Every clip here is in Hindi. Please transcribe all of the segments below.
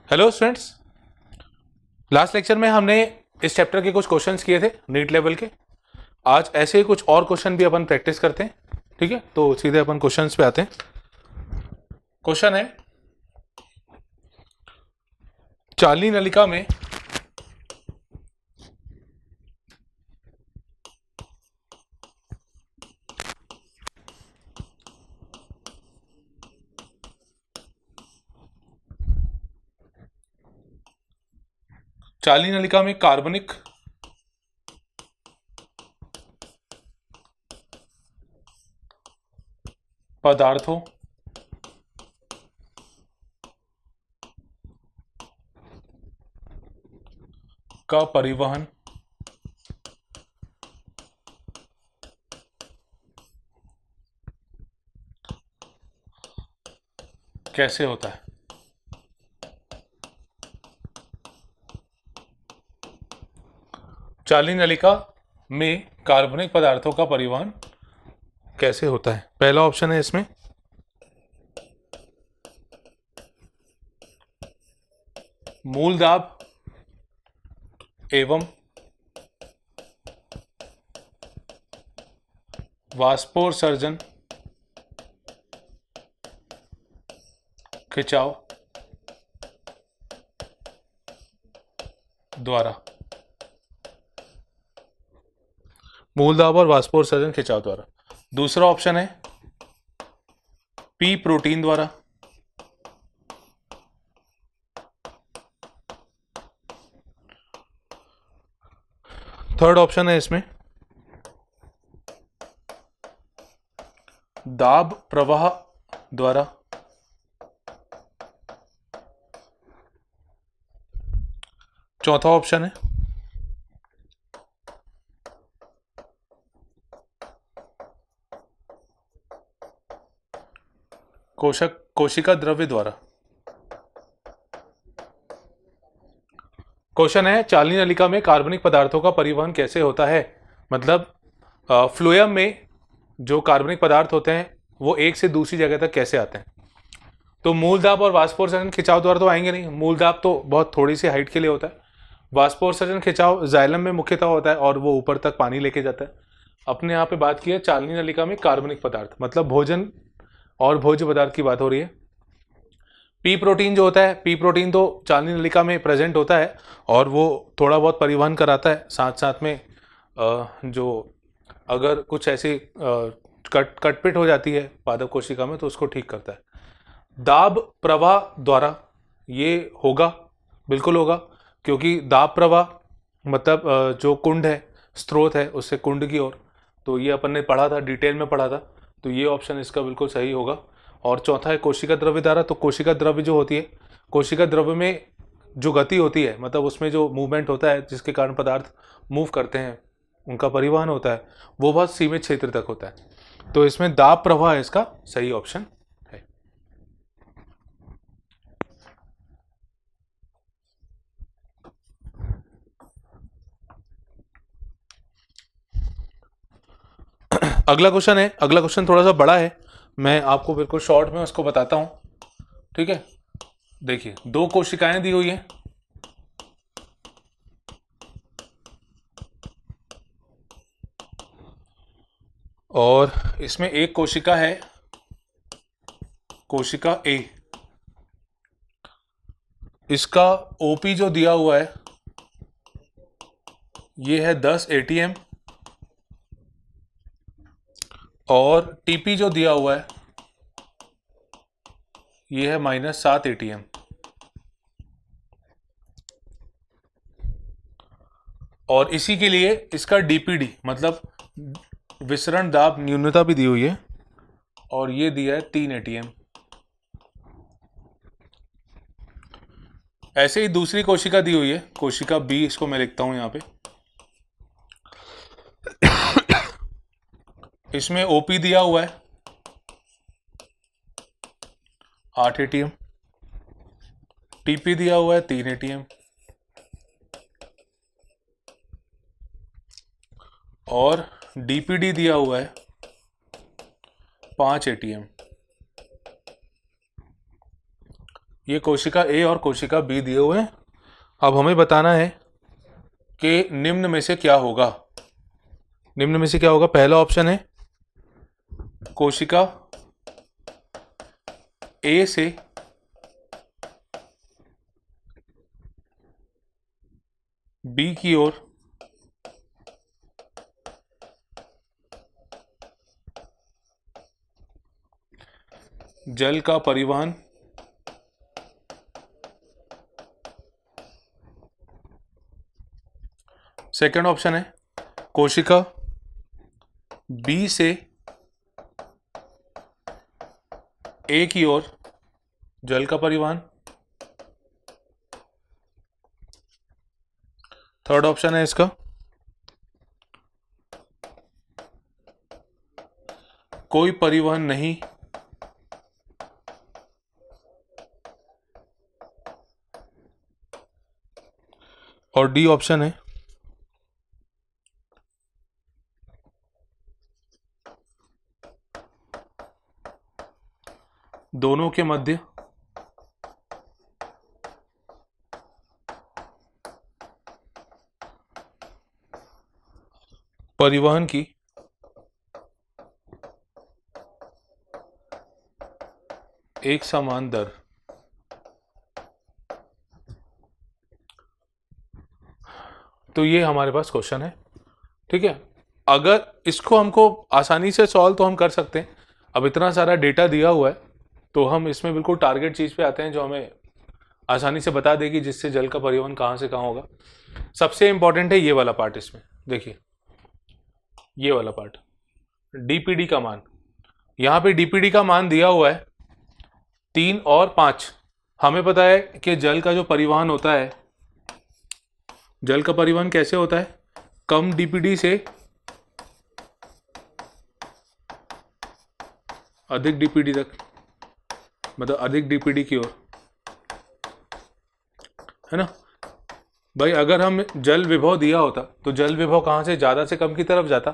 हेलो स्टूडेंट्स, लास्ट लेक्चर में हमने इस चैप्टर के कुछ क्वेश्चंस किए थे नीट लेवल के। आज ऐसे ही कुछ और क्वेश्चन भी अपन प्रैक्टिस करते हैं। ठीक है, तो सीधे अपन क्वेश्चंस पे आते हैं। क्वेश्चन है, चालनी नलिका में कार्बनिक पदार्थों का परिवहन कैसे होता है। चालनी नलिका में कार्बनिक पदार्थों का परिवहन कैसे होता है। पहला ऑप्शन है इसमें मूल दाब एवं वाष्पोत्सर्जन खिंचाव द्वारा। मूल दाब और वाष्पोत्सर्जन खिंचाव द्वारा। दूसरा ऑप्शन है पी प्रोटीन द्वारा। थर्ड ऑप्शन है इसमें दाब प्रवाह द्वारा। चौथा ऑप्शन है कोशिका द्रव्य द्वारा। क्वेश्चन है, चालनी नलिका में कार्बनिक पदार्थों का परिवहन कैसे होता है। मतलब फ्लोएम में जो कार्बनिक पदार्थ होते हैं वो एक से दूसरी जगह तक कैसे आते हैं। तो मूल दाब और वाष्पोत्सर्जन खिंचाव द्वारा तो आएंगे नहीं। मूल दाब तो बहुत थोड़ी सी हाइट के लिए होता है। वाष्पोत्सर्जन खिंचाव जाइलम में मुख्यतः होता है और वो ऊपर तक पानी लेके जाता है। अपने यहाँ पे बात की है चालनी नलिका में कार्बनिक पदार्थ, मतलब भोजन और भोज्य पदार्थ की बात हो रही है। पी प्रोटीन जो होता है, पी प्रोटीन तो चालनी नलिका में प्रेजेंट होता है और वो थोड़ा बहुत परिवहन कराता है। साथ साथ में जो अगर कुछ ऐसी कटपिट हो जाती है पादप कोशिका में तो उसको ठीक करता है। दाब प्रवाह द्वारा ये होगा, बिल्कुल होगा, क्योंकि दाब प्रवाह मतलब जो कुंड है, स्रोत है, उससे कुंड की ओर। तो ये अपन ने पढ़ा था, डिटेल में पढ़ा था, तो ये ऑप्शन इसका बिल्कुल सही होगा। और चौथा है कोशिका द्रव्य द्वारा। तो कोशिका द्रव्य जो होती है, कोशिका द्रव्य में जो गति होती है, मतलब उसमें जो मूवमेंट होता है जिसके कारण पदार्थ मूव करते हैं, उनका परिवहन होता है, वो बहुत सीमित क्षेत्र तक होता है। तो इसमें दाब प्रवाह इसका सही ऑप्शन है। अगला क्वेश्चन है, अगला क्वेश्चन थोड़ा सा बड़ा है, मैं आपको बिल्कुल शॉर्ट में उसको बताता हूं। ठीक है, देखिए दो कोशिकाएं दी हुई हैं और इसमें एक कोशिका है, कोशिका ए। इसका ओपी जो दिया हुआ है ये है 10 एटीएम और टीपी जो दिया हुआ है ये है -7 एटीएम। और इसी के लिए इसका डीपीडी मतलब विसरण दाब न्यूनता भी दी हुई है और ये दिया है 3 एटीएम। ऐसे ही दूसरी कोशिका दी हुई है, कोशिका बी, इसको मैं लिखता हूं यहां पे। इसमें ओपी दिया हुआ है 8 एटीएम, टीपी दिया हुआ है 3 एटीएम और डीपीडी दिया हुआ है 5 एटीएम। ये कोशिका ए और कोशिका बी दिए हुए हैं। अब हमें बताना है कि निम्न में से क्या होगा। निम्न में से क्या होगा? पहला ऑप्शन है कोशिका ए से बी की ओर जल का परिवहन सेकंड ऑप्शन है कोशिका बी से ए की ओर जल का परिवहन। थर्ड ऑप्शन है इसका कोई परिवहन नहीं और डी ऑप्शन है दोनों के मध्य परिवहन की एक समान दर। तो ये हमारे पास क्वेश्चन है, ठीक है। अगर इसको हमको आसानी से सॉल्व तो हम कर सकते हैं। अब इतना सारा डेटा दिया हुआ है तो हम इसमें बिल्कुल टारगेट चीज़ पे आते हैं जो हमें आसानी से बता देगी जिससे जल का परिवहन कहाँ से कहाँ होगा। सबसे इंपॉर्टेंट है ये वाला पार्ट। इसमें देखिए ये वाला पार्ट डीपीडी का मान, यहाँ पे डीपीडी का मान दिया हुआ है 3 और 5। हमें पता है कि जल का जो परिवहन होता है, जल का परिवहन कैसे होता है? कम डीपीडी से अधिक डीपीडी तक, मतलब अधिक डीपीडी की ओर, है ना भाई। अगर हम जल विभव दिया होता तो जल विभव कहाँ से ज़्यादा से कम की तरफ जाता,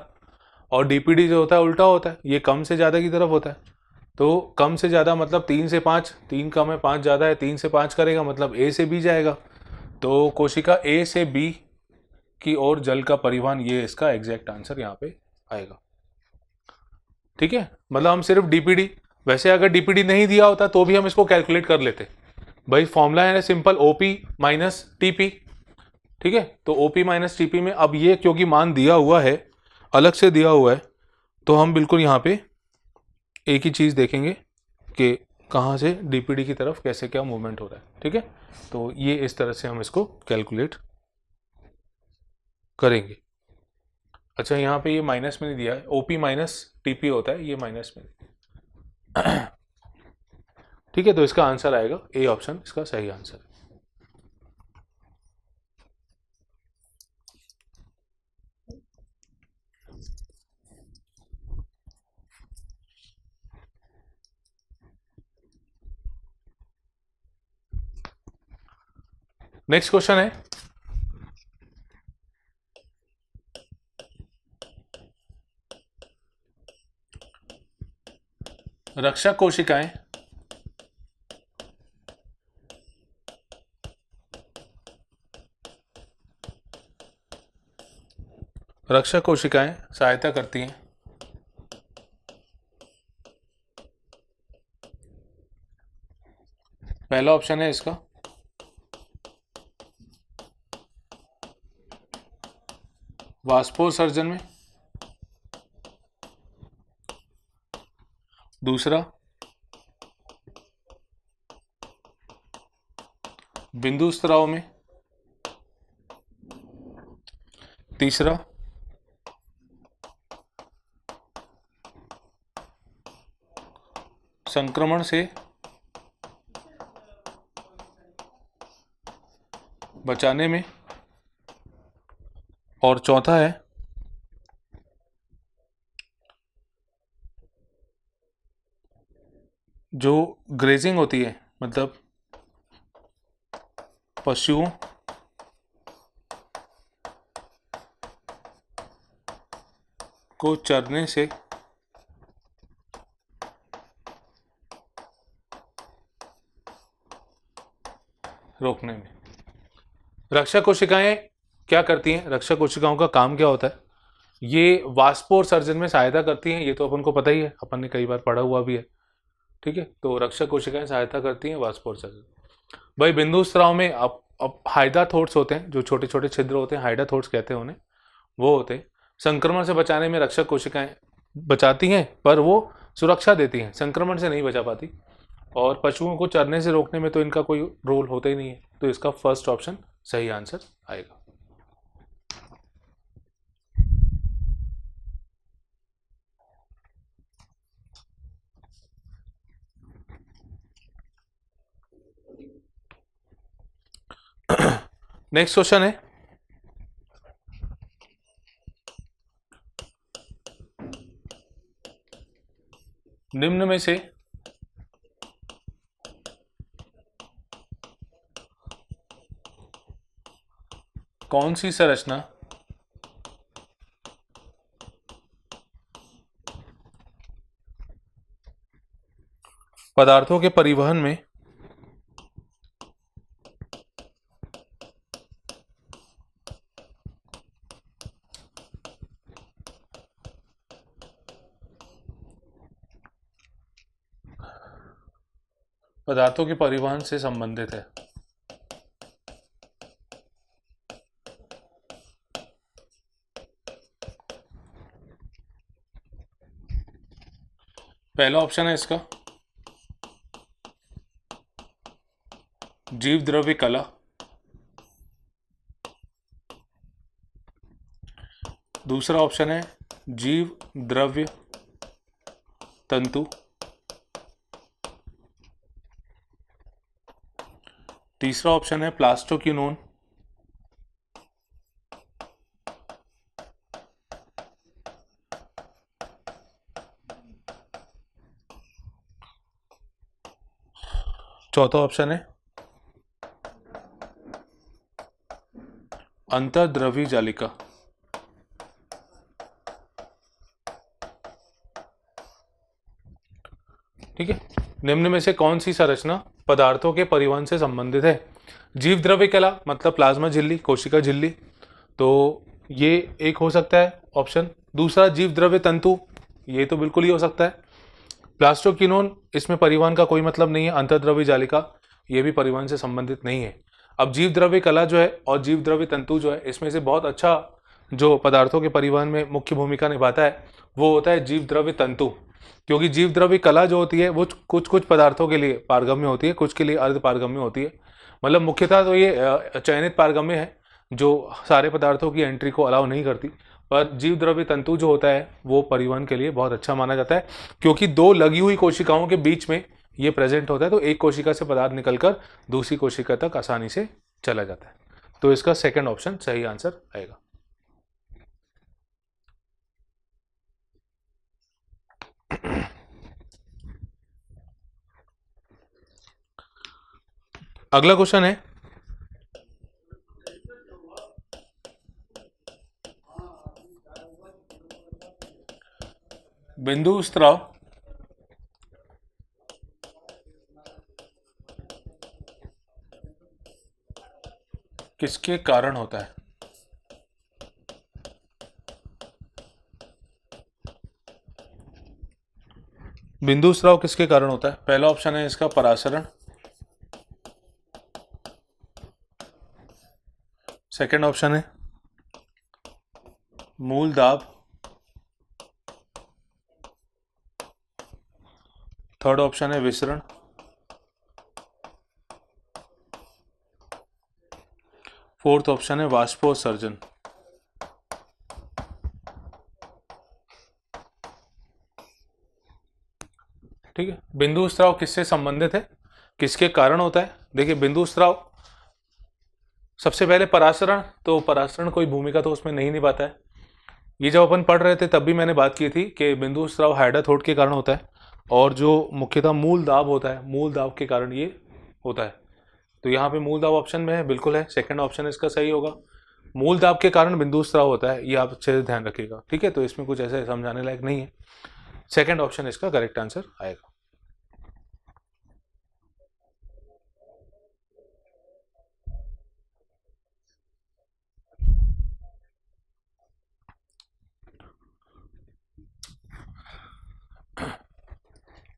और डीपीडी जो होता है उल्टा होता है, ये कम से ज़्यादा की तरफ होता है। तो कम से ज़्यादा मतलब 3 से 5, 3 कम है 5 ज़्यादा है, 3 से 5 करेगा मतलब ए से बी जाएगा। तो कोशिका ए से बी की ओर जल का परिवहन, ये इसका एग्जैक्ट आंसर यहाँ पे आएगा, ठीक है। मतलब हम सिर्फ डीपीडी, वैसे अगर डीपीडी नहीं दिया होता तो भी हम इसको कैलकुलेट कर लेते भाई। फॉर्मूला है ना सिंपल, ओपी माइनस टीपी, ठीक है। तो ओपी माइनस टीपी में अब ये क्योंकि मान दिया हुआ है, अलग से दिया हुआ है, तो हम बिल्कुल यहाँ पे एक ही चीज़ देखेंगे कि कहाँ से डीपीडी की तरफ कैसे क्या मूवमेंट हो रहा है, ठीक है। तो ये इस तरह से हम इसको कैलकुलेट करेंगे। अच्छा यहाँ पे ये माइनस में नहीं दिया है, ओपी माइनस टीपी होता है, ये माइनस में, ठीक है। तो इसका आंसर आएगा ए ऑप्शन, इसका सही आंसर है। नेक्स्ट क्वेश्चन है रक्षक कोशिकाएं रक्षक कोशिकाएं सहायता करती हैं पहला ऑप्शन है इसका वाष्पोत्सर्जन में, दूसरा बिंदु स्त्राव में, तीसरा संक्रमण से बचाने में, और चौथा है जो ग्रेजिंग होती है, मतलब पशुओं को चरने से रोकने में। रक्षक कोशिकाएं क्या करती हैं? रक्षक कोशिकाओं का काम क्या होता है? ये वाष्पोत्सर्जन में सहायता करती हैं, ये तो अपन को पता ही है, अपन ने कई बार पढ़ा हुआ भी है। ठीक है, तो रक्षक कोशिकाएं सहायता करती हैं वाष्पोत्सर्जन। भाई बिंदु स्राव में अब हाइडाथोट्स होते हैं, जो छोटे छोटे छिद्र होते हैं, हाइडाथोट्स कहते हैं उन्हें, वो होते हैं। संक्रमण से बचाने में रक्षक कोशिकाएं बचाती हैं, पर वो सुरक्षा देती हैं, संक्रमण से नहीं बचा पाती। और पशुओं को चरने से रोकने में तो इनका कोई रोल होता ही नहीं है, तो इसका फर्स्ट ऑप्शन सही आंसर आएगा। नेक्स्ट क्वेश्चन है, निम्न में से कौन सी संरचना पदार्थों के परिवहन में पदार्थों के परिवहन से संबंधित है? पहला ऑप्शन है इसका जीव द्रव्य कला, दूसरा ऑप्शन है जीव द्रव्य तंतु, तीसरा ऑप्शन है प्लास्टोक्विनोन, चौथा ऑप्शन है अंतर्द्रवी जालिका। ठीक है, निम्न में से कौन सी संरचना पदार्थों के परिवहन से संबंधित है? जीव द्रव्य कला मतलब प्लाज्मा झिल्ली, कोशिका झिल्ली, तो ये एक हो सकता है ऑप्शन। दूसरा जीव द्रव्य तंतु, ये तो बिल्कुल ही हो सकता है। प्लास्टोक्विनोन, इसमें परिवहन का कोई मतलब नहीं है। अंतर्द्रव्य जालिका, ये भी परिवहन से संबंधित नहीं है। अब जीव द्रव्य कला जो है और जीव द्रव्य तंतु जो है, इसमें से बहुत अच्छा जो पदार्थों के परिवहन में मुख्य भूमिका निभाता है वो होता है जीव द्रव्य तंतु, क्योंकि जीव द्रव्य कला जो होती है वो कुछ कुछ पदार्थों के लिए पारगम्य होती है, कुछ के लिए अर्ध पारगम्य होती है। मतलब मुख्यतः तो ये चयनित पारगम्य है जो सारे पदार्थों की एंट्री को अलाउ नहीं करती, पर जीव द्रव्य तंतु जो होता है वो परिवहन के लिए बहुत अच्छा माना जाता है, क्योंकि दो लगी हुई कोशिकाओं के बीच में ये प्रेजेंट होता है, तो एक कोशिका से पदार्थ निकलकर दूसरी कोशिका तक आसानी से चला जाता है। तो इसका सेकंड ऑप्शन सही आंसर आएगा। अगला क्वेश्चन है, बिंदु स्त्राव किसके कारण होता है? बिंदु स्राव किसके कारण होता है? पहला ऑप्शन है इसका परासरण, सेकंड ऑप्शन है मूल दाब, थर्ड ऑप्शन है विसरण, फोर्थ ऑप्शन है वाष्पोत्सर्जन। ठीक है, बिंदु स्राव किससे संबंधित है, किसके कारण होता है? देखिए बिंदु स्राव सबसे पहले परासरण, तो परासरण कोई भूमिका तो उसमें नहीं निभाता है। ये जब अपन पढ़ रहे थे तब भी मैंने बात की थी कि बिंदु स्राव हाइडाथोट के कारण होता है, और जो मुख्यतः मूल दाब होता है, मूल दाब के कारण ये होता है। तो यहाँ पे मूल दाब ऑप्शन में है, बिल्कुल है, सेकंड ऑप्शन इसका सही होगा। मूल दाब के कारण बिंदु स्राव होता है, ये आप अच्छे से ध्यान रखिएगा। ठीक है, तो इसमें कुछ ऐसे समझाने लायक नहीं है, सेकंड ऑप्शन इसका करेक्ट आंसर आएगा।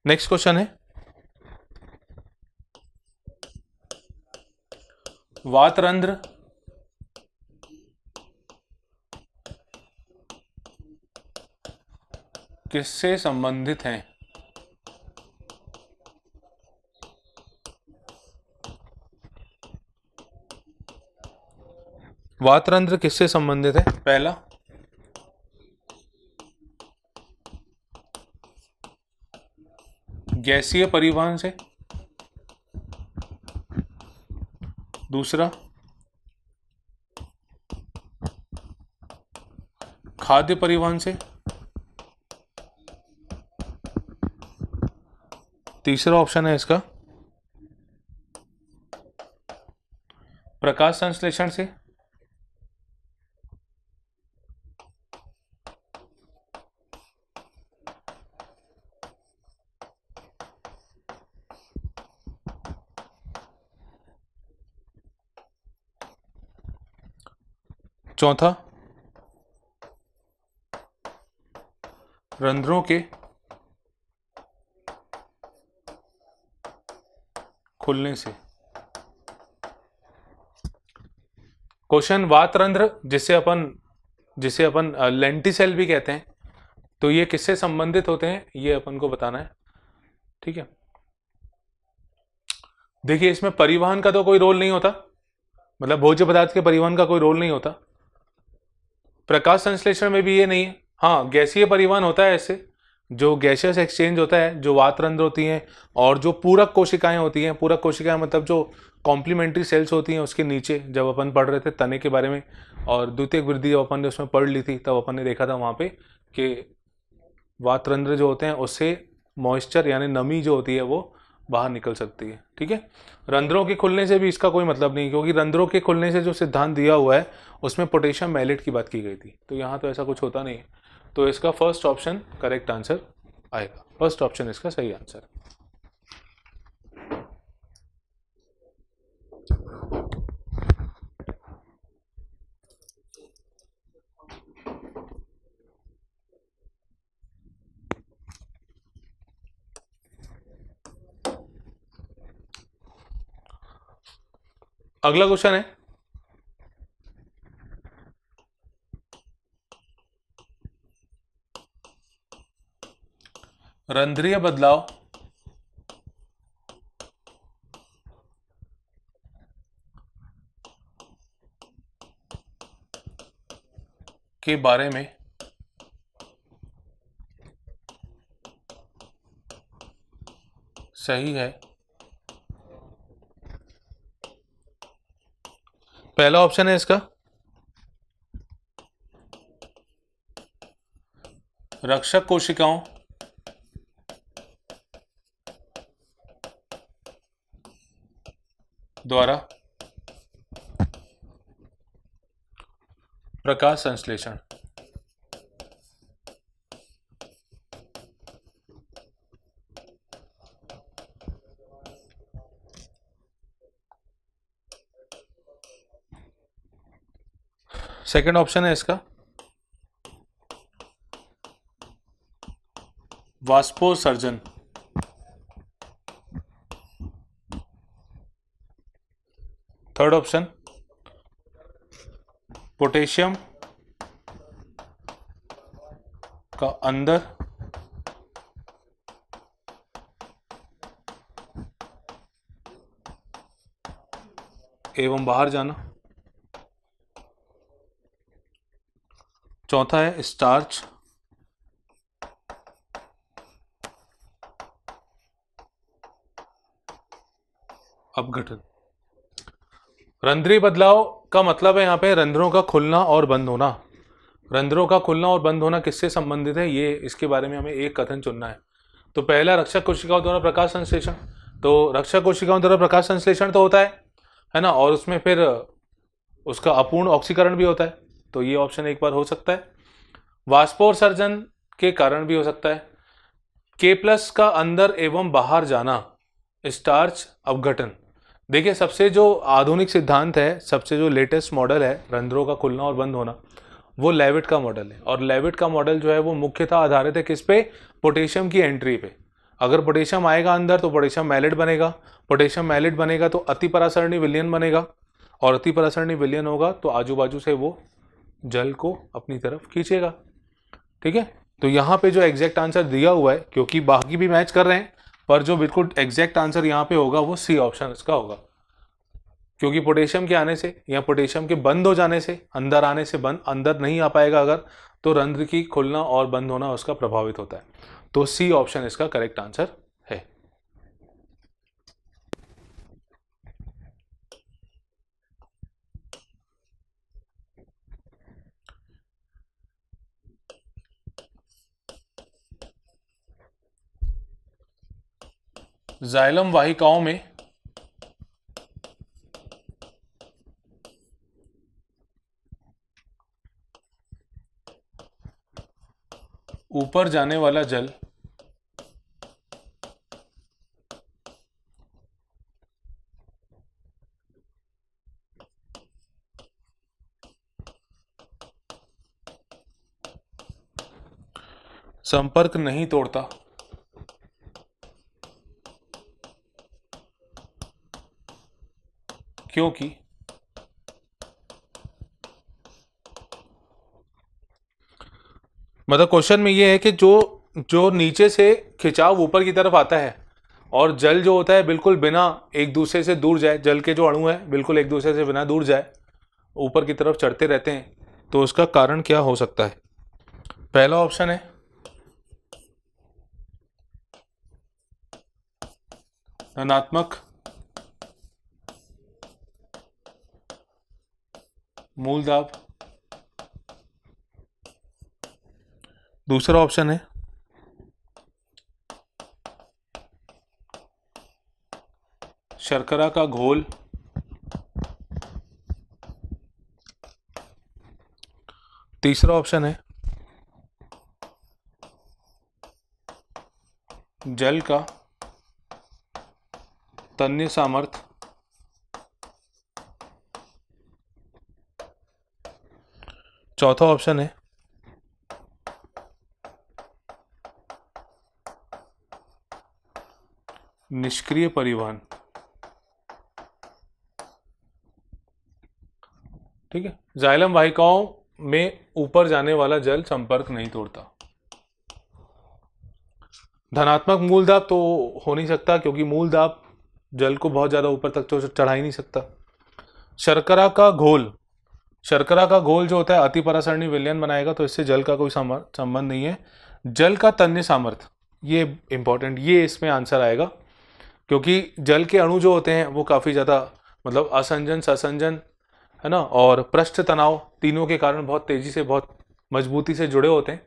नेक्स्ट क्वेश्चन है, वातरंध्र किससे संबंधित हैं? वातरंध्र किससे संबंधित है? पहला, गैसीय परिवहन से, दूसरा खाद्य परिवहन से, तीसरा ऑप्शन है इसका प्रकाश संश्लेषण से, चौथा रंध्रों के खुलने से। क्वेश्चन, वातरंध्र जिसे अपन लेंटिसेल भी कहते हैं, तो ये किससे संबंधित होते हैं ये अपन को बताना है। ठीक है, देखिए इसमें परिवहन का तो कोई रोल नहीं होता, मतलब भोज्य पदार्थ के परिवहन का कोई रोल नहीं होता। प्रकाश संश्लेषण में भी ये नहीं है। हाँ, गैसीय परिवहन होता है, ऐसे जो गैसियस एक्सचेंज होता है, जो वातरंध्र होती हैं और जो पूरक कोशिकाएं होती हैं। पूरक कोशिकाएं मतलब जो कॉम्प्लीमेंट्री सेल्स होती हैं उसके नीचे, जब अपन पढ़ रहे थे तने के बारे में और द्वितीयक वृद्धि जब अपन ने उसमें पढ़ ली थी, तब अपन ने देखा था वहाँ पे कि वातरंध्र जो होते हैं उससे मॉइस्चर यानी नमी जो होती है वो बाहर निकल सकती है। ठीक है, रंध्रों के खुलने से भी इसका कोई मतलब नहीं, क्योंकि रंध्रों के खुलने से जो सिद्धांत दिया हुआ है उसमें पोटेशियम मैलेट की बात की गई थी, तो यहाँ तो ऐसा कुछ होता नहीं है। तो इसका फर्स्ट ऑप्शन करेक्ट आंसर आएगा, फर्स्ट ऑप्शन इसका सही आंसर। अगला क्वेश्चन है, रंध्रीय बदलाव के बारे में सही है। पहला ऑप्शन है इसका रक्षक कोशिकाओं द्वारा प्रकाश संश्लेषण। सेकंड ऑप्शन है इसका वाष्पोत्सर्जन। थर्ड ऑप्शन पोटेशियम का अंदर एवं बाहर जाना। चौथा है स्टार्च अपघटन। रंध्रीय बदलाव का मतलब है यहाँ पे रंध्रों का खुलना और बंद होना। रंध्रों का खुलना और बंद होना किससे संबंधित है, ये इसके बारे में हमें एक कथन चुनना है। तो पहला रक्षक कोशिकाओं द्वारा प्रकाश संश्लेषण, तो रक्षक कोशिकाओं द्वारा प्रकाश संश्लेषण तो होता है ना, और उसमें फिर उसका अपूर्ण ऑक्सीकरण भी होता है, तो ये ऑप्शन एक बार हो सकता है। वाष्पोत्सर्जन के कारण भी हो सकता है। K+ का अंदर एवं बाहर जाना, स्टार्च अपघटन। देखिए सबसे जो आधुनिक सिद्धांत है, सबसे जो लेटेस्ट मॉडल है रंध्रों का खुलना और बंद होना, वो लेविट का मॉडल है। और लेविट का मॉडल जो है वो मुख्यतः आधारित है किस पे, पोटेशियम की एंट्री पे। अगर पोटेशियम आएगा अंदर तो पोटेशियम मैलेट बनेगा, पोटेशियम मैलेट बनेगा तो अति परासरणी विलयन बनेगा, और अति परासरणी विलयन होगा तो आजू बाजू से वो जल को अपनी तरफ खींचेगा। ठीक है, तो यहाँ पे जो एग्जैक्ट आंसर दिया हुआ है, क्योंकि बाकी भी मैच कर रहे हैं, पर जो बिल्कुल एग्जैक्ट आंसर यहाँ पे होगा वो सी ऑप्शन इसका होगा, क्योंकि पोटेशियम के आने से या पोटेशियम के बंद हो जाने से, अंदर आने से बंद, अंदर नहीं आ पाएगा अगर, तो रंध्र की खुलना और बंद होना उसका प्रभावित होता है। तो सी ऑप्शन इसका करेक्ट आंसर है। जाइलम वाहिकाओं में ऊपर जाने वाला जल संपर्क नहीं तोड़ता, क्योंकि मतलब क्वेश्चन में ये है कि जो जो नीचे से खिंचाव ऊपर की तरफ आता है और जल जो होता है बिल्कुल बिना एक दूसरे से दूर जाए, जल के जो अणु है बिल्कुल एक दूसरे से बिना दूर जाए ऊपर की तरफ चढ़ते रहते हैं, तो उसका कारण क्या हो सकता है? पहला ऑप्शन है धनात्मक मूल दाब, दूसरा ऑप्शन है शर्करा का घोल, तीसरा ऑप्शन है जल का तन्य सामर्थ्य, चौथा ऑप्शन है निष्क्रिय परिवहन। ठीक है, जाइलम वाहिकाओं में ऊपर जाने वाला जल संपर्क नहीं तोड़ता। धनात्मक मूल दाब तो हो नहीं सकता, क्योंकि मूल दाब जल को बहुत ज्यादा ऊपर तक तो चढ़ा ही नहीं सकता। शर्करा का घोल, शर्करा का घोल जो होता है अति परासरणी विलयन बनाएगा, तो इससे जल का कोई संबंध नहीं है। जल का तन्य सामर्थ्य, ये इंपॉर्टेंट, ये इसमें आंसर आएगा, क्योंकि जल के अणु जो होते हैं वो काफ़ी ज़्यादा मतलब असंजन, ससंजन, है ना, और पृष्ठ तनाव तीनों के कारण बहुत तेज़ी से, बहुत मजबूती से जुड़े होते हैं,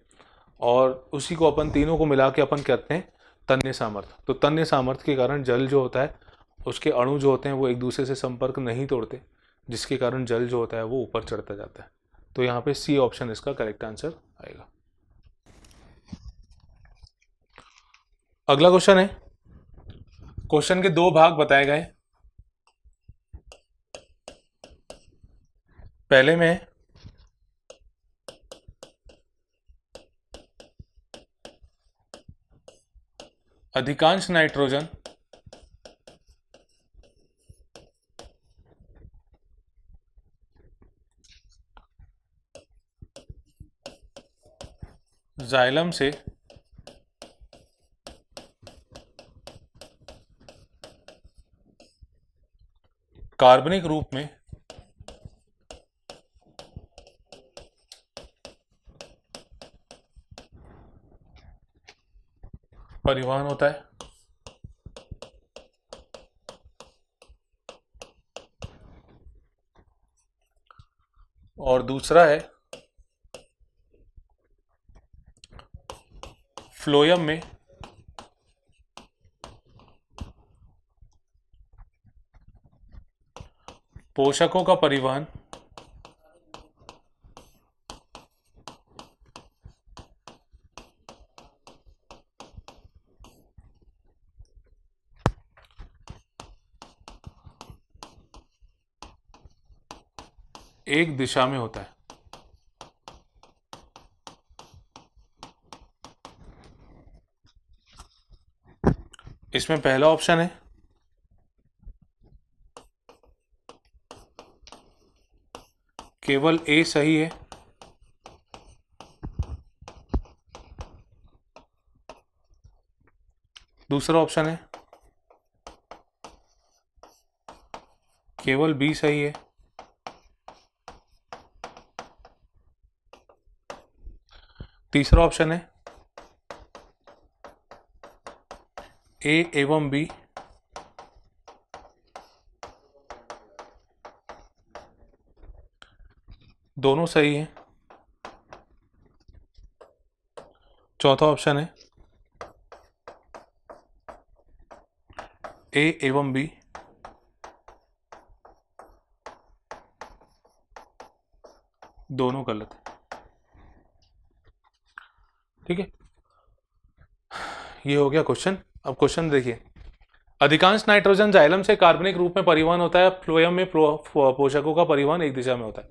और उसी को अपन तीनों को मिला के अपन कहते हैं तन्य सामर्थ्य। तो तन्य सामर्थ्य के कारण जल जो होता है उसके अणु जो होते हैं वो एक दूसरे से संपर्क नहीं तोड़ते, जिसके कारण जल जो होता है वो ऊपर चढ़ता जाता है। तो यहाँ पे सी ऑप्शन इसका करेक्ट आंसर आएगा। अगला क्वेश्चन है, क्वेश्चन के दो भाग बताए गए। पहले में अधिकांश नाइट्रोजन जाइलम से कार्बनिक रूप में परिवहन होता है, और दूसरा है फ्लोयम में पोषकों का परिवहन एक दिशा में होता है। इसमें पहला ऑप्शन है केवल ए सही है, दूसरा ऑप्शन है केवल बी सही है, तीसरा ऑप्शन है ए एवं बी दोनों सही है, चौथा ऑप्शन है ए एवं बी दोनों गलत है। ठीक है, ये हो गया क्वेश्चन। अब क्वेश्चन देखिए, अधिकांश नाइट्रोजन जाइलम से कार्बनिक रूप में परिवहन होता है, फ्लोएम में पोषकों का परिवहन एक दिशा में होता है।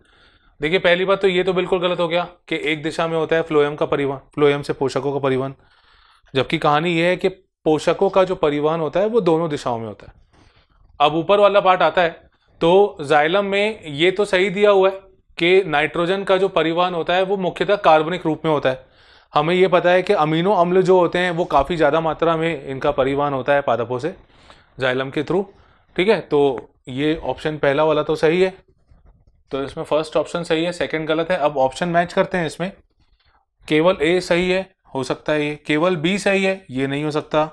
देखिए पहली बात तो ये तो बिल्कुल गलत हो गया कि एक दिशा में होता है फ्लोएम का परिवहन, फ्लोएम से पोषकों का परिवहन, जबकि कहानी ये है कि पोषकों का जो परिवहन होता है वो दोनों दिशाओं में होता है। अब ऊपर वाला पार्ट आता है, तो जाइलम में ये तो सही दिया हुआ है कि नाइट्रोजन का जो परिवहन होता है वो मुख्यतः कार्बनिक रूप में होता है। हमें ये पता है कि अमीनो अम्ल जो होते हैं वो काफ़ी ज़्यादा मात्रा में इनका परिवहन होता है पादपों से जाइलम के थ्रू। ठीक है, तो ये ऑप्शन पहला वाला तो सही है, तो इसमें फर्स्ट ऑप्शन सही है, सेकंड गलत है। अब ऑप्शन मैच करते हैं इसमें, केवल ए सही है, हो सकता है ये, केवल बी सही है, ये नहीं हो सकता,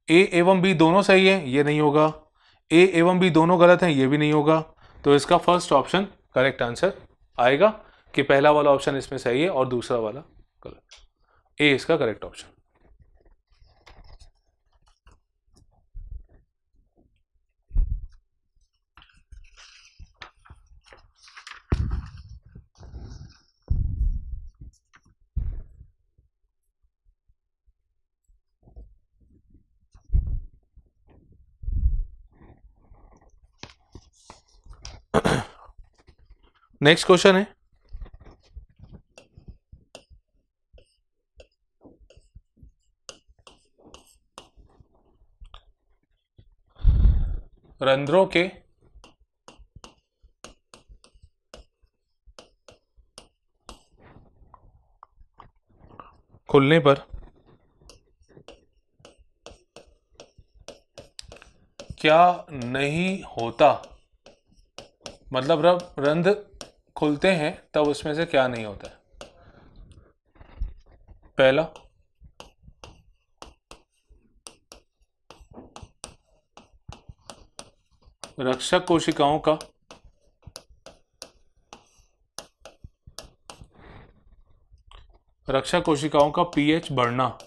ए एवं बी दोनों सही है, ये नहीं होगा, ए एवं बी दोनों गलत हैं, ये भी नहीं होगा। तो इसका फर्स्ट ऑप्शन करेक्ट आंसर आएगा कि पहला वाला ऑप्शन इसमें सही है और दूसरा वाला गलत, ए इसका करेक्ट ऑप्शन। नेक्स्ट क्वेश्चन है, रंध्रों के खुलने पर क्या नहीं होता, मतलब जब रंध्र खुलते हैं तब उसमें से क्या नहीं होता है। पहला, रक्षक कोशिकाओं का पीएच बढ़ना,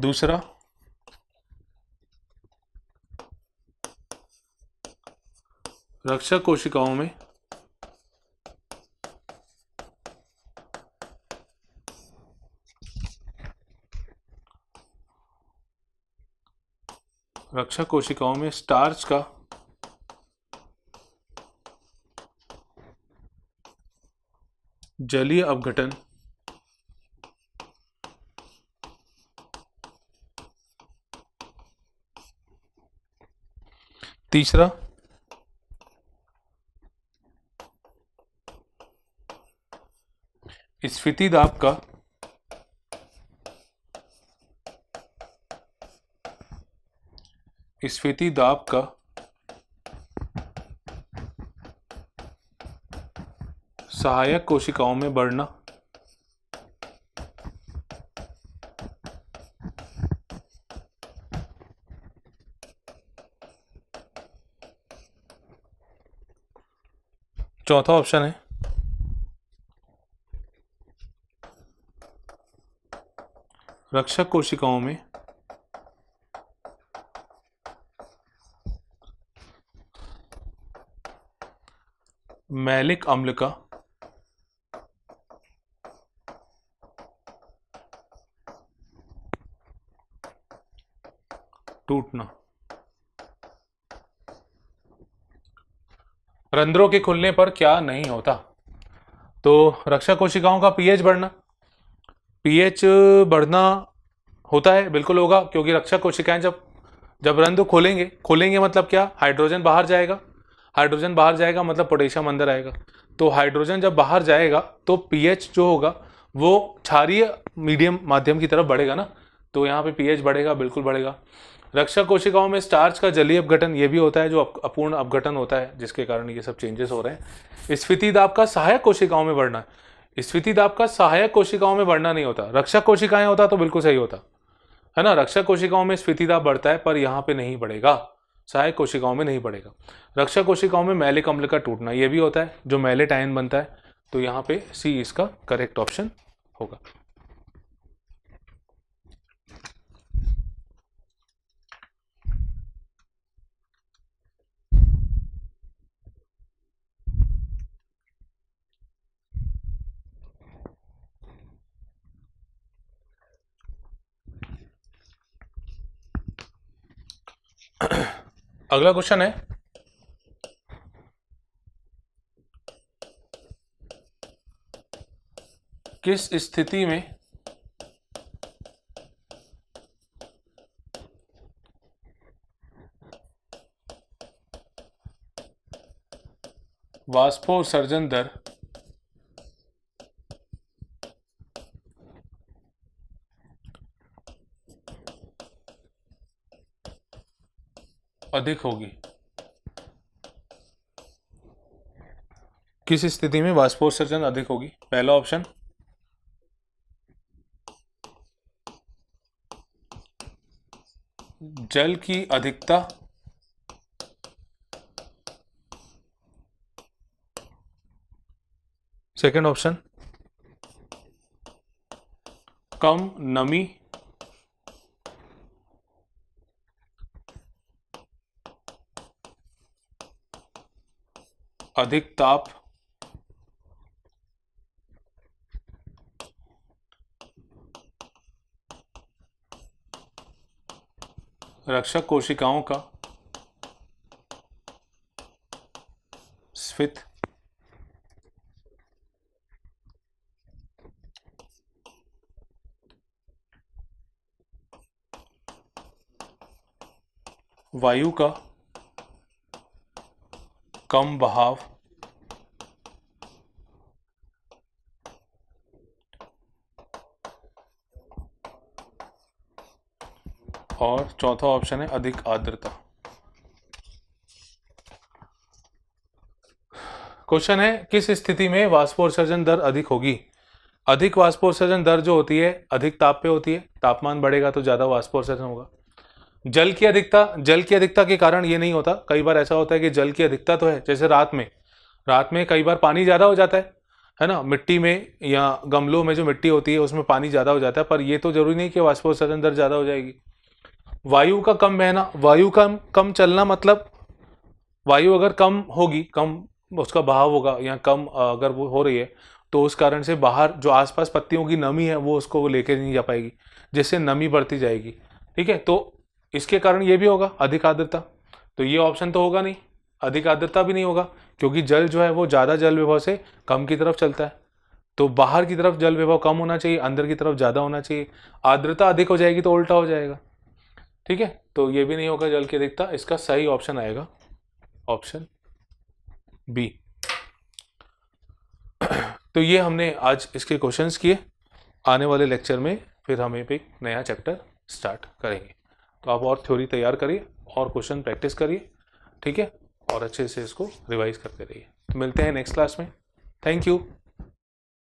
दूसरा, रक्षक कोशिकाओं में स्टार्च का जलीय अपघटन, तीसरा, स्फीति दाब का सहायक कोशिकाओं में बढ़ना, चौथा ऑप्शन है रक्षक कोशिकाओं में मैलिक अम्ल का टूटना। रंध्रों के खुलने पर क्या नहीं होता, तो रक्षक कोशिकाओं का पीएच बढ़ना, पीएच बढ़ना होता है, बिल्कुल होगा, क्योंकि रक्षक कोशिकाएं जब रंध्र खोलेंगे मतलब क्या, हाइड्रोजन बाहर जाएगा, हाइड्रोजन बाहर जाएगा मतलब पोटेशियम अंदर आएगा। तो हाइड्रोजन जब बाहर जाएगा तो पीएच जो होगा वो क्षारीय मीडियम माध्यम की तरफ बढ़ेगा ना, तो यहाँ पे पीएच बढ़ेगा, बिल्कुल बढ़ेगा। रक्षक कोशिकाओं में स्टार्च का जलीय अपघटन ये भी होता है, जो अपूर्ण अपघटन होता है, जिसके कारण ये सब चेंजेस हो रहे हैं। स्फीति दाब का सहायक कोशिकाओं में बढ़ना, स्फीति दाब का सहायक कोशिकाओं में बढ़ना नहीं होता, रक्षक कोशिकाएं होता तो बिल्कुल सही होता है ना। रक्षक कोशिकाओं में स्फीति दाब बढ़ता है, पर यहाँ पे नहीं बढ़ेगा, सहायक कोशिकाओं में नहीं बढ़ेगा। रक्षक कोशिकाओं में मैलिक अम्ल का टूटना ये भी होता है, जो मैलेट आयन बनता है, तो यहाँ पे सी इसका करेक्ट ऑप्शन होगा। अगला क्वेश्चन है, किस स्थिति में वाष्पोत्सर्जन दर अधिक होगी? किस स्थिति में वाष्पोत्सर्जन अधिक होगी? पहला ऑप्शन जल की अधिकता, सेकंड ऑप्शन कम नमी, अधिक ताप, रक्षक कोशिकाओं का स्फीत वायु का कम बहाव, और चौथा ऑप्शन है अधिक आर्द्रता। क्वेश्चन है, किस स्थिति में वाष्पोत्सर्जन दर अधिक होगी? अधिक वाष्पोत्सर्जन दर जो होती है अधिक ताप पे होती है, तापमान बढ़ेगा तो ज्यादा वाष्पोत्सर्जन होगा। जल की अधिकता के कारण ये नहीं होता। कई बार ऐसा होता है कि जल की अधिकता तो है, जैसे रात में कई बार पानी ज्यादा हो जाता है ना, मिट्टी में या गमलों में जो मिट्टी होती है उसमें पानी ज्यादा हो जाता है, पर ये तो जरूरी नहीं कि वाष्पोत्सर्जन दर ज्यादा हो जाएगी। वायु का कम बहना, वायु का कम चलना मतलब वायु अगर कम होगी, कम उसका बहाव होगा या कम अगर वो हो रही है, तो उस कारण से बाहर जो आसपास पत्तियों की नमी है वो उसको लेके नहीं जा पाएगी, जिससे नमी बढ़ती जाएगी। ठीक है, तो इसके कारण ये भी होगा अधिक आर्द्रता, तो ये ऑप्शन तो होगा नहीं। अधिक आर्द्रता भी नहीं होगा, क्योंकि जल जो है वो ज़्यादा जल विभव से कम की तरफ चलता है, तो बाहर की तरफ जल विभव कम होना चाहिए, अंदर की तरफ ज़्यादा होना चाहिए। आर्द्रता अधिक हो जाएगी तो उल्टा हो जाएगा। ठीक है, तो ये भी नहीं होगा जल की अधिकता। इसका सही ऑप्शन आएगा ऑप्शन बी। तो ये हमने आज इसके क्वेश्चंस किए। आने वाले लेक्चर में फिर हम एक नया चैप्टर स्टार्ट करेंगे, तो आप और थ्योरी तैयार करिए और क्वेश्चन प्रैक्टिस करिए, ठीक है, और अच्छे से इसको रिवाइज करते रहिए। तो मिलते हैं नेक्स्ट क्लास में। Thank you.